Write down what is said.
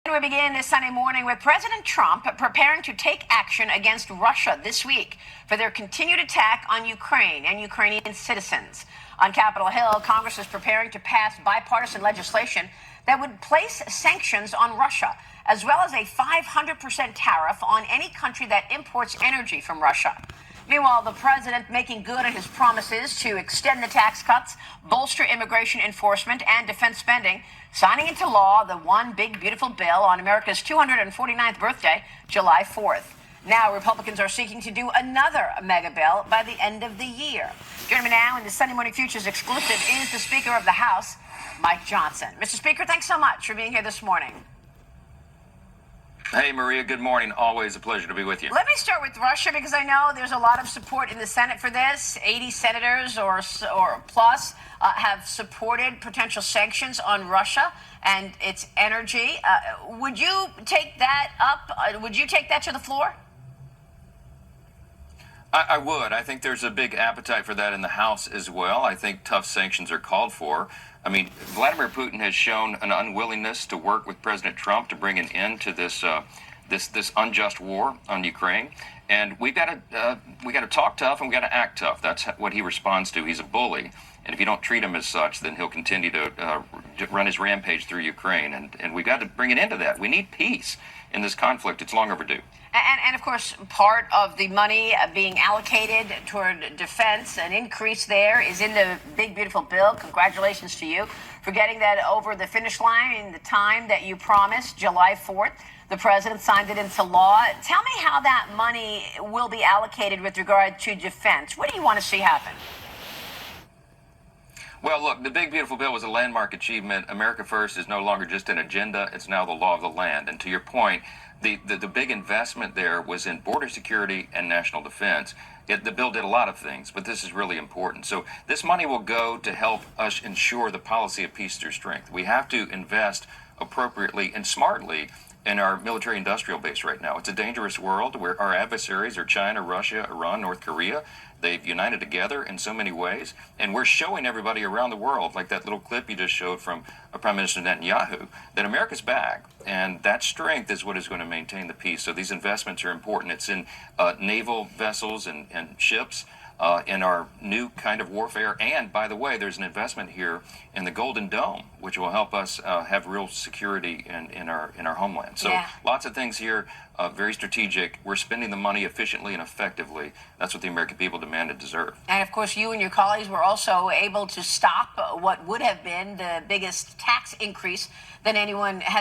We begin this Sunday morning with President Trump preparing to take action against Russia this week for their continued attack on Ukraine and Ukrainian citizens. On Capitol Hill, Congress is preparing to pass bipartisan legislation that would place sanctions on Russia, as well as a 500% tariff on any country that imports energy from Russia. Meanwhile, the president making good on his promises to extend the tax cuts, bolster immigration enforcement, and defense spending, signing into law the one big beautiful bill on America's 249th birthday, July 4th. Now, Republicans are seeking to do another mega bill by the end of the year. Joining me now in the Sunday Morning Futures exclusive is the Speaker of the House, Mike Johnson. Mr. Speaker, thanks so much for being here this morning. Hey, Maria, good morning. Always a pleasure to be with you. Let me start with Russia, because I know there's a lot of support in the Senate for this. 80 senators or plus have supported potential sanctions on Russia and its energy. Would you take that up? Would you take that to the floor? I would. I think there's a big appetite for that in the House as well. I think tough sanctions are called for. I mean, Vladimir Putin has shown an unwillingness to work with President Trump to bring an end to this unjust war on Ukraine. And we got to talk tough and we got to act tough. That's what he responds to. He's a bully, and if you don't treat him as such, then he'll continue to run his rampage through Ukraine. And we got to bring an end to that. We need peace in this conflict. It's long overdue. And of course, part of the money being allocated toward defense, an increase there, is in the big, beautiful bill. Congratulations to you for getting that over the finish line in the time that you promised, July 4th. The president signed it into law. Tell me how that money will be allocated with regard to defense. What do you want to see happen? Well, look, the big, beautiful bill was a landmark achievement. America First is no longer just an agenda. It's now the law of the land. And to your point, the big investment there was in border security and national defense. The bill did a lot of things, but this is really important. So this money will go to help us ensure the policy of peace through strength. We have to invest appropriately and smartly in our military industrial base right now. It's a dangerous world where our adversaries are China, Russia, Iran, North Korea. They've united together in so many ways, and we're showing everybody around the world, like that little clip you just showed from Prime Minister Netanyahu, that America's back, and that strength is what is going to maintain the peace. So these investments are important. It's in naval vessels and ships, in our new kind of warfare. And by the way, there's an investment here in the Golden Dome, which will help us have real security in our homeland. So lots of things here, very strategic. We're spending the money efficiently and effectively. That's what the American people demand and deserve. And of course, you and your colleagues were also able to stop what would have been the biggest tax increase that anyone has